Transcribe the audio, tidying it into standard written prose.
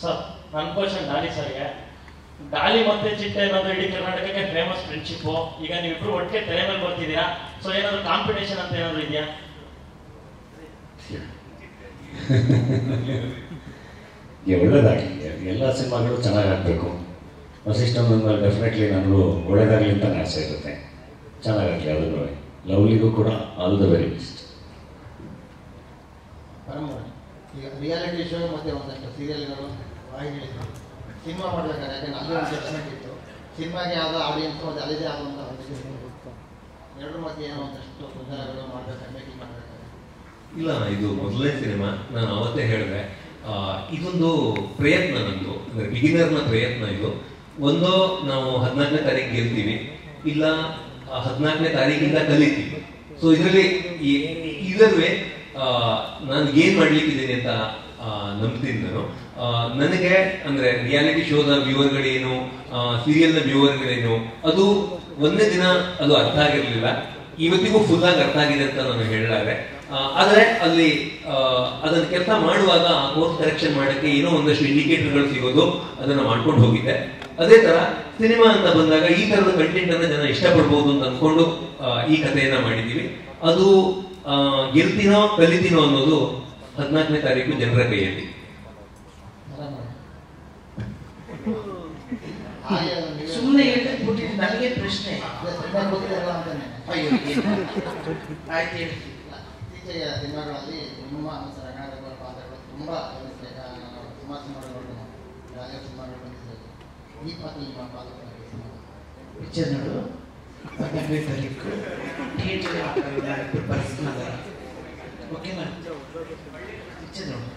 Sir ನನ್ನ question Daali ಸರ್ಗೆ. ಡಾಲಿ ಮತ್ತೆ ಚಿಟ್ಟೆ ಅನ್ನೋದು ಇಡೀ ಕರ್ನಾಟಕಕ್ಕೆ ಫೇಮಸ್ ಫ್ರೆಂಡ್ಶಿಪ್ಪು. ಈಗ ನೀವಿಬ್ರು ಒಟ್ಟಿಗೆ ತೆರೆ ಮೇಲೆ ಬರ್ತಿದ್ದೀರಾ, ಸೊ ಏನಾದ್ರು ಕಾಂಪಿಟೇಷನ್ ಅಂತ ಏನಾದ್ರು ಇದೆಯಾ? ಒಳ್ಳೇದಾಗಲಿ, ಎಲ್ಲ ಸಿನಿಮಾಗಳು ಚೆನ್ನಾಗಾಗಬೇಕು. ವಸಿಷ್ಠ ಮೇಲೆ ಡೆಫಿನೆಟ್ಲಿ ನನಗೂ ಒಳ್ಳೇದಾಗಲಿ ಅಂತಲೇ ಆಸೆ ಇರುತ್ತೆ. ಚೆನ್ನಾಗಾಗಲಿ ಅದನ್ನು. ಲವ್ಲಿಗೂ ಕೂಡ ಆಲ್ ದ ವೆರಿ ಬೆಸ್ಟ್. ಈಗ ರಿಯಾಲಿಟಿ ಶೋ ಮತ್ತು ಒಂದಷ್ಟು ಸೀರಿಯಲ್ಗಳು ವಾಹಿನಿಗಳು ಸಿನಿಮಾ ಮಾಡಬೇಕಾದ್ರೆ ಯಾಕಂದ್ರೆ ಅಲ್ಲಿ ಒಂದು ಜಡ್ಜ್ಮೆಂಟ್ ಇತ್ತು. ಸಿನಿಮಾಗೆ ಯಾವುದೋ ಆಡಿಯನ್ಸ್ ಮತ್ತು ಅಲ್ಲಿದೆ ಆಗುವಂಥ ಎರಡರ ಮಧ್ಯೆ ಏನೋ ಒಂದಷ್ಟು ಗೊಂದಲಗಳು ಮಾಡಬೇಕಾದ್ರೆ ಮೇಕಿಂಗ್ ಮಾಡಬೇಕಾದ್ರೆ. ಇಲ್ಲ, ಇದು ಮೊದಲನೇ ಸಿನಿಮಾ. ನಾನು ಅವತ್ತೇ ಹೇಳಿದೆ, ಇದೊಂದು ಪ್ರಯತ್ನ ನಂದು, ಅಂದರೆ ಬಿಗಿನರ್ನ ಪ್ರಯತ್ನ ಇದು. ಒಂದು ನಾವು 14ನೇ ತಾರೀಕು ಗೆಲ್ತೀವಿ, ಇಲ್ಲ 14ನೇ ತಾರೀಕಿಂದ ಕಲಿತೀವಿ. ಸೊ ಇದರಲ್ಲಿ ಇದಲ್ವೇ ನಾನು ಏನು ಮಾಡ್ಲಿಕ್ಕಿದ್ದೀನಿ ಅಂತ ನಂಬ್ತೀನಿ ನಾನು. ನನಗೆ ಅಂದರೆ ರಿಯಾಲಿಟಿ ಶೋದ ವ್ಯೂವರ್ಗಳೇನು, ಸೀರಿಯಲ್ನ ವ್ಯೂವರ್ಗಳೇನು, ಅದು ಒಂದೇ ದಿನ ಅದು ಅರ್ಥ ಆಗಿರಲಿಲ್ಲ. ಇವತ್ತಿಗೂ ಫುಲ್ ಆಗಿ ಅರ್ಥ ಆಗಿದೆ ಅಂತ ನಾನು ಹೇಳಲಾರೆ. ಆದರೆ ಅಲ್ಲಿ ಅದನ್ನು ಕೆಲಸ ಮಾಡುವಾಗ ಕೋರ್ಸ್ ಕರೆಕ್ಷನ್ ಮಾಡೋಕ್ಕೆ ಏನೋ ಒಂದಷ್ಟು ಇಂಡಿಕೇಟರ್ಗಳು ಸಿಗೋದು, ಅದನ್ನು ಮಾಡ್ಕೊಂಡು ಹೋಗಿದ್ದೆ. ಅದೇ ತರ ಸಿನಿಮಾ ಅಂತ ಬಂದಾಗ ಈ ತರದ ಕಂಟೆಂಟ್ ಅನ್ನ ಜನ ಇಷ್ಟಪಡ್ಬೋದು ಅಂತ ಅಂದ್ಕೊಂಡು ಈ ಕಥೆಯನ್ನ ಮಾಡಿದೀವಿ. ಅದು ಗೆಲ್ತೀನೋ ಕಲಿತೀನೋ ಅನ್ನೋದು 14ನೇ ತಾರೀಕು ಜನರ ಕೈಯಲ್ಲಿ. ಸುಮ್ಮನೆ ಹೇಳ್ಬಿಟ್ಟಿದ್ದು ನನಗೆ ಪ್ರಶ್ನೆ. ಆಯ್ತು ಹೇಳಿ. ಇತ್ತೀಚೆಗೆ ಸಿನಿಮಾಗಳಲ್ಲಿ ನಿಮ್ಮ ರಂಗನಾಥರ ಪಾತ್ರಗಳು ತುಂಬಾ ಸುಮಾರು ಸಿನಿಮಾಗಳು ಸಿನಿಮಾಗಳು ಬಂದಿದೆ. ಈ ಪಾತ್ರ ನಿಮ್ಮ ಪಾತ್ರ ಪಿಕ್ಚರ್ ನೋಡು 14ನೇ ತಾರೀಕು ಥಿಯೇಟರ್ ಪರ್ಸನಲ್. ಓಕೆನಾ? ಪಿಕ್ಚರ್ ನೋಡು.